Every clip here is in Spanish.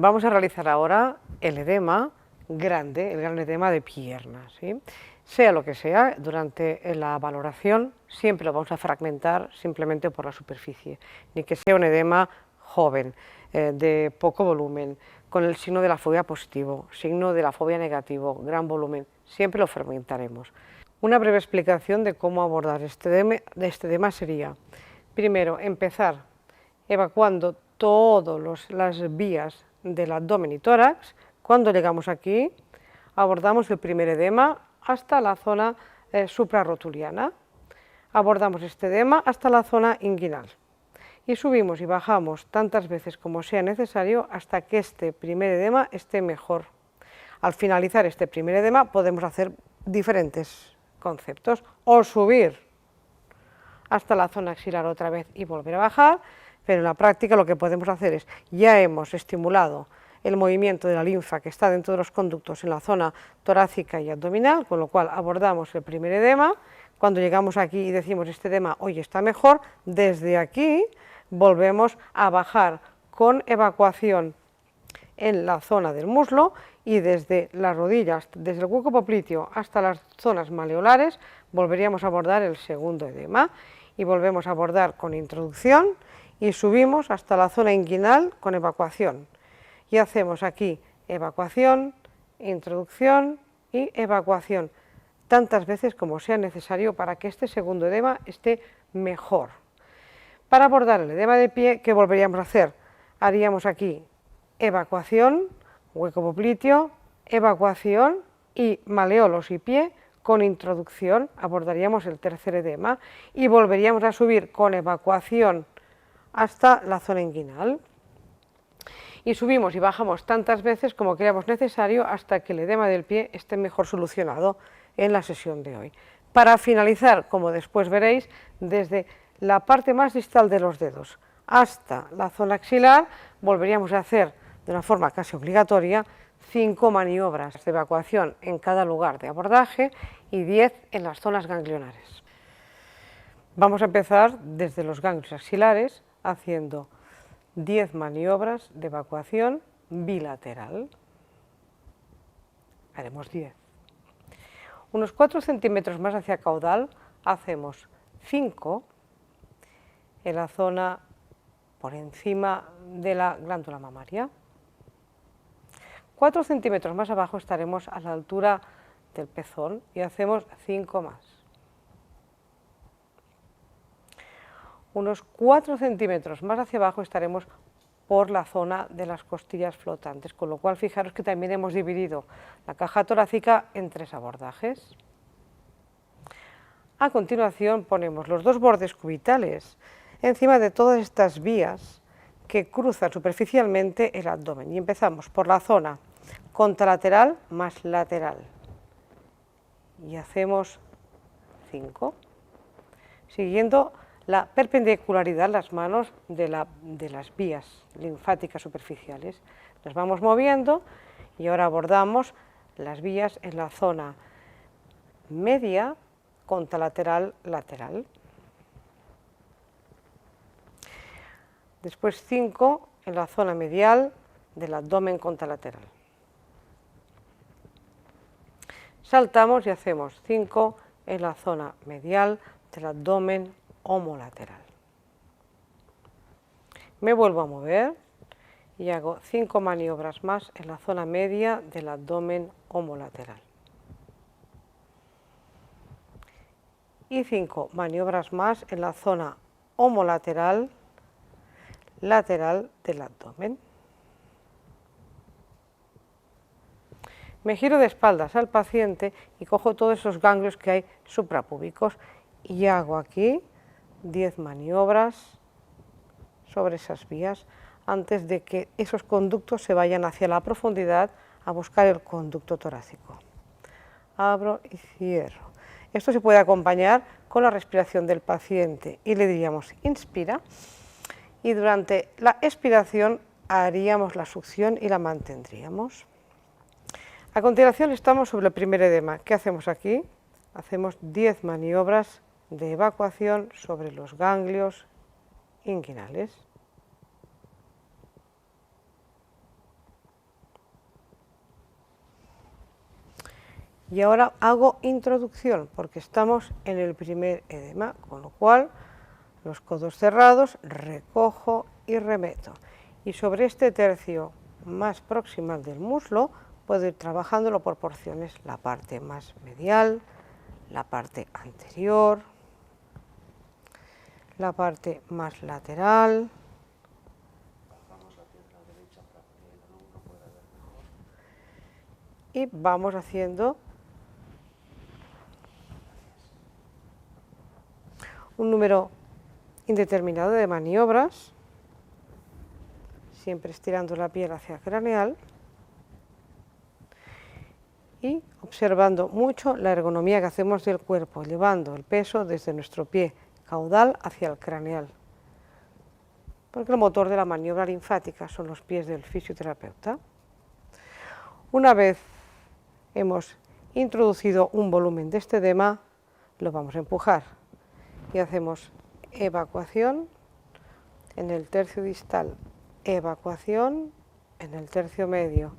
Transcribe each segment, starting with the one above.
Vamos a realizar ahora el edema grande, el gran edema de piernas, ¿sí? Sea lo que sea, durante la valoración siempre lo vamos a fragmentar simplemente por la superficie, ni que sea un edema joven, de poco volumen, con el signo de la fobia positivo, signo de la fobia negativo, gran volumen, siempre lo fragmentaremos. Una breve explicación de cómo abordar este edema sería, primero, empezar evacuando todas las vías del abdomen y tórax. Cuando llegamos aquí, abordamos el primer edema hasta la zona suprarrotuliana. Abordamos este edema hasta la zona inguinal. Y subimos y bajamos tantas veces como sea necesario hasta que este primer edema esté mejor. Al finalizar este primer edema podemos hacer diferentes conceptos, o subir hasta la zona axilar otra vez y volver a bajar, pero en la práctica lo que podemos hacer es, ya hemos estimulado el movimiento de la linfa que está dentro de los conductos en la zona torácica y abdominal, con lo cual abordamos el primer edema. Cuando llegamos aquí y decimos este edema hoy está mejor, desde aquí volvemos a bajar con evacuación en la zona del muslo y desde las rodillas, desde el hueco popliteo hasta las zonas maleolares, volveríamos a abordar el segundo edema y volvemos a abordar con introducción y subimos hasta la zona inguinal con evacuación. Y hacemos aquí evacuación, introducción y evacuación, tantas veces como sea necesario para que este segundo edema esté mejor. Para abordar el edema de pie, ¿qué volveríamos a hacer? Haríamos aquí evacuación, hueco popliteo, evacuación y maleolos y pie. Con introducción abordaríamos el tercer edema y volveríamos a subir con evacuación hasta la zona inguinal. Y subimos y bajamos tantas veces como creamos necesario hasta que el edema del pie esté mejor solucionado en la sesión de hoy. Para finalizar, como después veréis, desde la parte más distal de los dedos hasta la zona axilar, volveríamos a hacer de una forma casi obligatoria 5 maniobras de evacuación en cada lugar de abordaje y 10 en las zonas ganglionares. Vamos a empezar desde los ganglios axilares haciendo 10 maniobras de evacuación bilateral. Haremos 10. Unos 4 centímetros más hacia caudal hacemos 5 en la zona por encima de la glándula mamaria. 4 centímetros más abajo estaremos a la altura del pezón y hacemos 5 más. Unos 4 centímetros más hacia abajo estaremos por la zona de las costillas flotantes, con lo cual fijaros que también hemos dividido la caja torácica en 3 abordajes. A continuación ponemos los 2 bordes cubitales encima de todas estas vías que cruzan superficialmente el abdomen y empezamos por la zona contralateral más lateral y hacemos 5, siguiendo la perpendicularidad, las manos de las vías linfáticas superficiales. Las vamos moviendo y ahora abordamos las vías en la zona media, contralateral, lateral. Después 5 en la zona medial del abdomen contralateral. Saltamos y hacemos 5 en la zona medial del abdomen homolateral. Me vuelvo a mover y hago 5 maniobras más en la zona media del abdomen homolateral. Y 5 maniobras más en la zona homolateral lateral del abdomen. Me giro de espaldas al paciente y cojo todos esos ganglios que hay suprapúbicos y hago aquí 10 maniobras sobre esas vías antes de que esos conductos se vayan hacia la profundidad a buscar el conducto torácico. Abro y cierro. Esto se puede acompañar con la respiración del paciente y le diríamos inspira y durante la expiración haríamos la succión y la mantendríamos. A continuación estamos sobre el primer edema. ¿Qué hacemos aquí? Hacemos 10 maniobras de evacuación sobre los ganglios inguinales. Y ahora hago introducción, porque estamos en el primer edema, con lo cual los codos cerrados, recojo y remeto. Y sobre este tercio más proximal del muslo, puedo ir trabajándolo por porciones, la parte más medial, la parte anterior, la parte más lateral. Y vamos haciendo un número indeterminado de maniobras, siempre estirando la piel hacia el craneal y observando mucho la ergonomía que hacemos del cuerpo, llevando el peso desde nuestro pie caudal hacia el craneal, porque el motor de la maniobra linfática son los pies del fisioterapeuta. Una vez hemos introducido un volumen de este edema, lo vamos a empujar y hacemos evacuación en el tercio distal, evacuación en el tercio medio,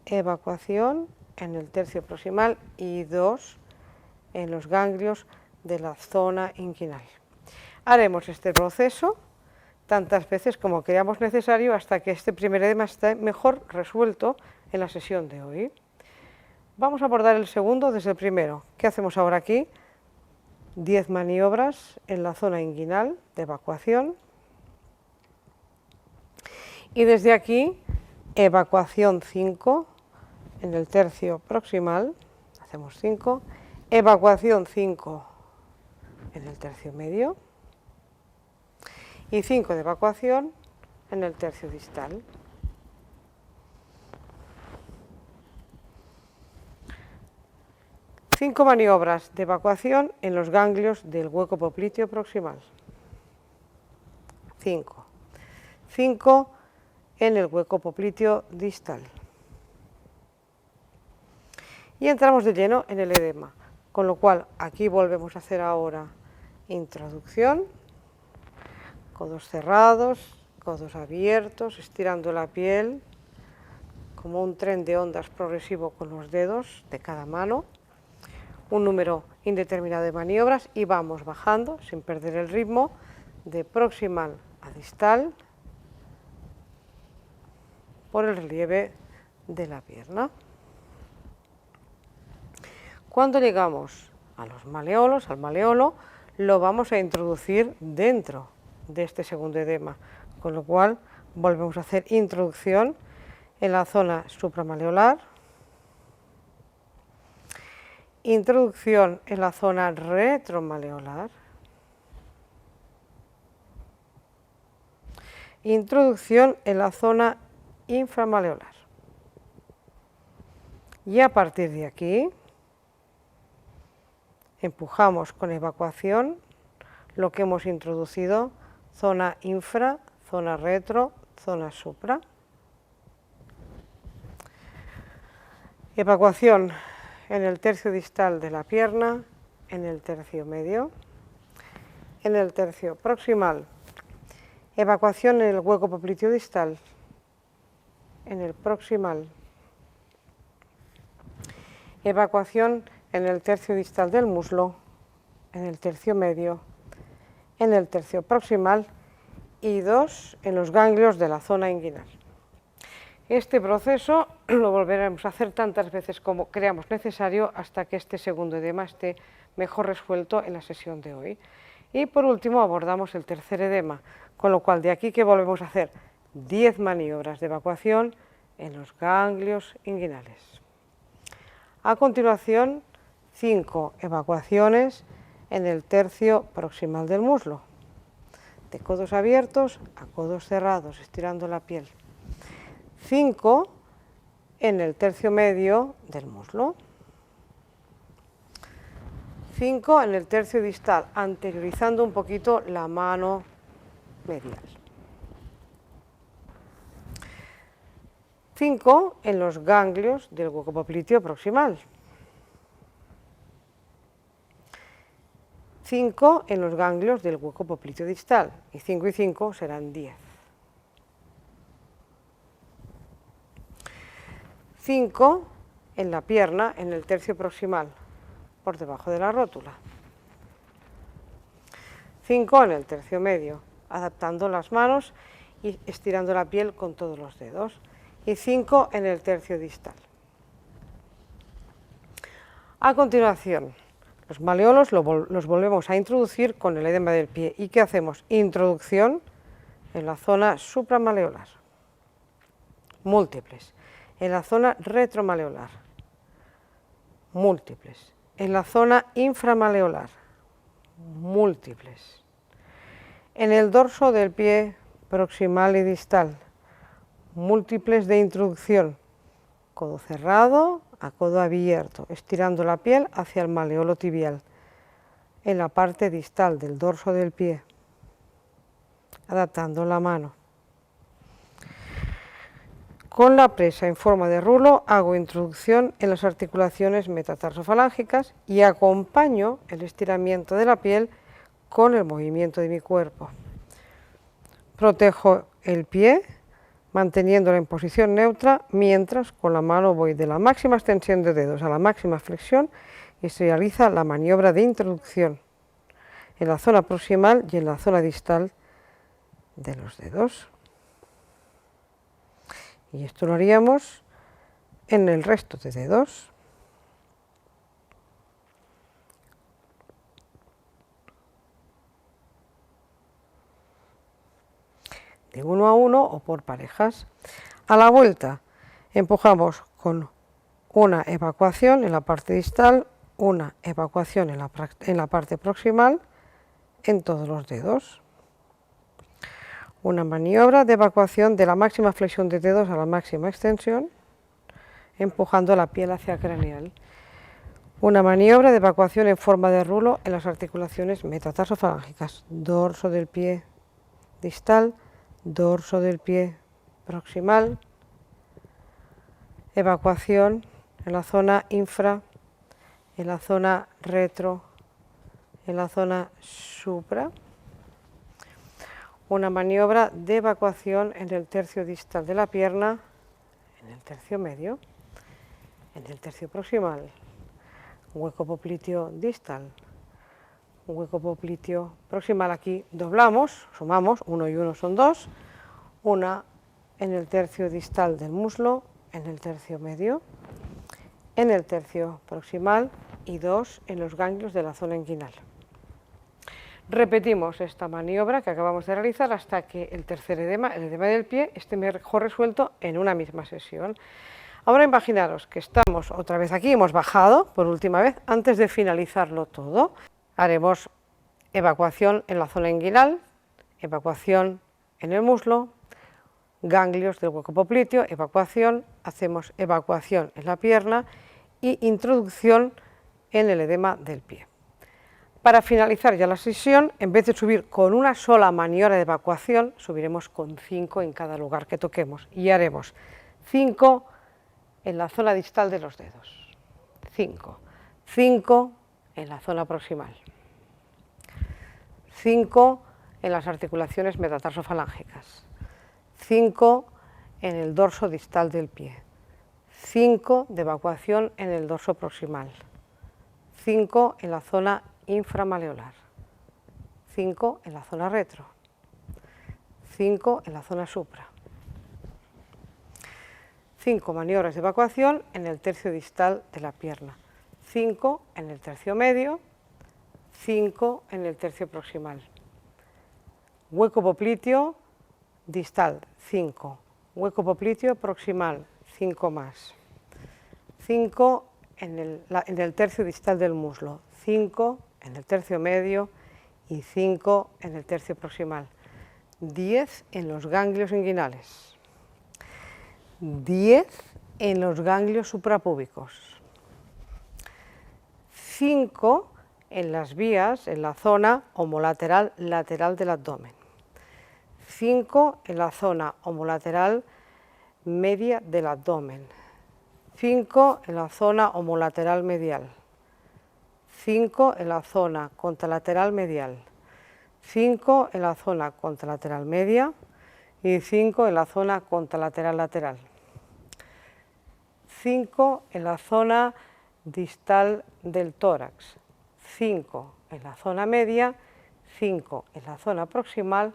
evacuación en el tercio proximal y 2 en los ganglios de la zona inguinal. Haremos este proceso tantas veces como creamos necesario hasta que este primer edema esté mejor resuelto en la sesión de hoy. Vamos a abordar el segundo desde el primero. ¿Qué hacemos ahora aquí? 10 maniobras en la zona inguinal de evacuación. Y desde aquí, evacuación 5 en el tercio proximal, hacemos 5, evacuación 5 en el tercio medio y 5 de evacuación en el tercio distal. Cinco maniobras de evacuación en los ganglios del hueco popliteo proximal. 5. 5 en el hueco popliteo distal. Y entramos de lleno en el edema, con lo cual aquí volvemos a hacer ahora introducción, codos cerrados, codos abiertos, estirando la piel como un tren de ondas progresivo con los dedos de cada mano, un número indeterminado de maniobras y vamos bajando sin perder el ritmo de proximal a distal por el relieve de la pierna. Cuando llegamos a los maleolos, al maleolo, lo vamos a introducir dentro de este segundo edema, con lo cual volvemos a hacer introducción en la zona supramaleolar, introducción en la zona retromaleolar, introducción en la zona inframaleolar. Y a partir de aquí empujamos con evacuación lo que hemos introducido, zona infra, zona retro, zona supra. Evacuación en el tercio distal de la pierna, en el tercio medio, en el tercio proximal. Evacuación en el hueco popliteo distal, en el proximal. Evacuación en el tercio distal del muslo, en el tercio medio, en el tercio proximal y 2 en los ganglios de la zona inguinal. Este proceso lo volveremos a hacer tantas veces como creamos necesario hasta que este segundo edema esté mejor resuelto en la sesión de hoy. Y por último abordamos el tercer edema, con lo cual de aquí que volvemos a hacer 10 maniobras de evacuación en los ganglios inguinales. A continuación, 5 evacuaciones en el tercio proximal del muslo, de codos abiertos a codos cerrados, estirando la piel. 5 en el tercio medio del muslo. 5 en el tercio distal, anteriorizando un poquito la mano medial. 5 en los ganglios del hueco popliteo proximal. 5 en los ganglios del hueco popliteo distal, y 5 y 5 serán 10. 5 en la pierna, en el tercio proximal, por debajo de la rótula. 5 en el tercio medio, adaptando las manos y estirando la piel con todos los dedos. Y 5 en el tercio distal. A continuación, los maleolos los volvemos a introducir con el edema del pie. ¿Y qué hacemos? Introducción en la zona supramaleolar, múltiples. En la zona retromaleolar, múltiples. En la zona inframaleolar, múltiples. En el dorso del pie proximal y distal, múltiples de introducción, codo cerrado a codo abierto, estirando la piel hacia el maleolo tibial, en la parte distal del dorso del pie, adaptando la mano. Con la presa en forma de rulo hago introducción en las articulaciones metatarsofalángicas y acompaño el estiramiento de la piel con el movimiento de mi cuerpo. Protejo el pie manteniéndolo en posición neutra, mientras con la mano voy de la máxima extensión de dedos a la máxima flexión y se realiza la maniobra de introducción en la zona proximal y en la zona distal de los dedos. Y esto lo haríamos en el resto de dedos. De uno a uno o por parejas. A la vuelta empujamos con una evacuación en la parte distal, una evacuación en la parte proximal, en todos los dedos. Una maniobra de evacuación de la máxima flexión de dedos a la máxima extensión, empujando la piel hacia craneal. Una maniobra de evacuación en forma de rulo en las articulaciones metatarsofalángicas, dorso del pie distal, dorso del pie proximal, evacuación en la zona infra, en la zona retro, en la zona supra. Una maniobra de evacuación en el tercio distal de la pierna, en el tercio medio, en el tercio proximal, hueco popliteo distal, hueco popliteo proximal. Aquí doblamos, sumamos, 1 y 1 son 2, una en el tercio distal del muslo, en el tercio medio, en el tercio proximal y 2 en los ganglios de la zona inguinal. Repetimos esta maniobra que acabamos de realizar hasta que el tercer edema, el edema del pie, esté mejor resuelto en una misma sesión. Ahora imaginaros que estamos otra vez aquí, hemos bajado por última vez, antes de finalizarlo todo. Haremos evacuación en la zona inguinal, evacuación en el muslo, ganglios del hueco popliteo, evacuación, hacemos evacuación en la pierna y introducción en el edema del pie. Para finalizar ya la sesión, en vez de subir con una sola maniobra de evacuación, subiremos con 5 en cada lugar que toquemos y haremos 5 en la zona distal de los dedos, 5, 5 en la zona proximal, 5 en las articulaciones metatarsofalángicas, 5 en el dorso distal del pie, 5 de evacuación en el dorso proximal, 5 en la zona inframaleolar, 5 en la zona retro, 5 en la zona supra. 5 maniobras de evacuación en el tercio distal de la pierna, 5 en el tercio medio, 5 en el tercio proximal. Hueco popliteo distal, 5. Hueco popliteo proximal, 5 más. 5 en el tercio distal del muslo, 5 en el tercio medio y 5 en el tercio proximal. 10 en los ganglios inguinales. 10 en los ganglios suprapúbicos. 5 en las vías, en la zona homolateral lateral del abdomen. 5 en la zona homolateral media del abdomen. 5 en la zona homolateral medial. 5 en la zona contralateral medial. 5 en la zona contralateral media y 5 en la zona contralateral lateral. 5 en la zona distal del tórax, 5 en la zona media, 5 en la zona proximal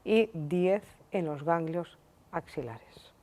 y 10 en los ganglios axilares.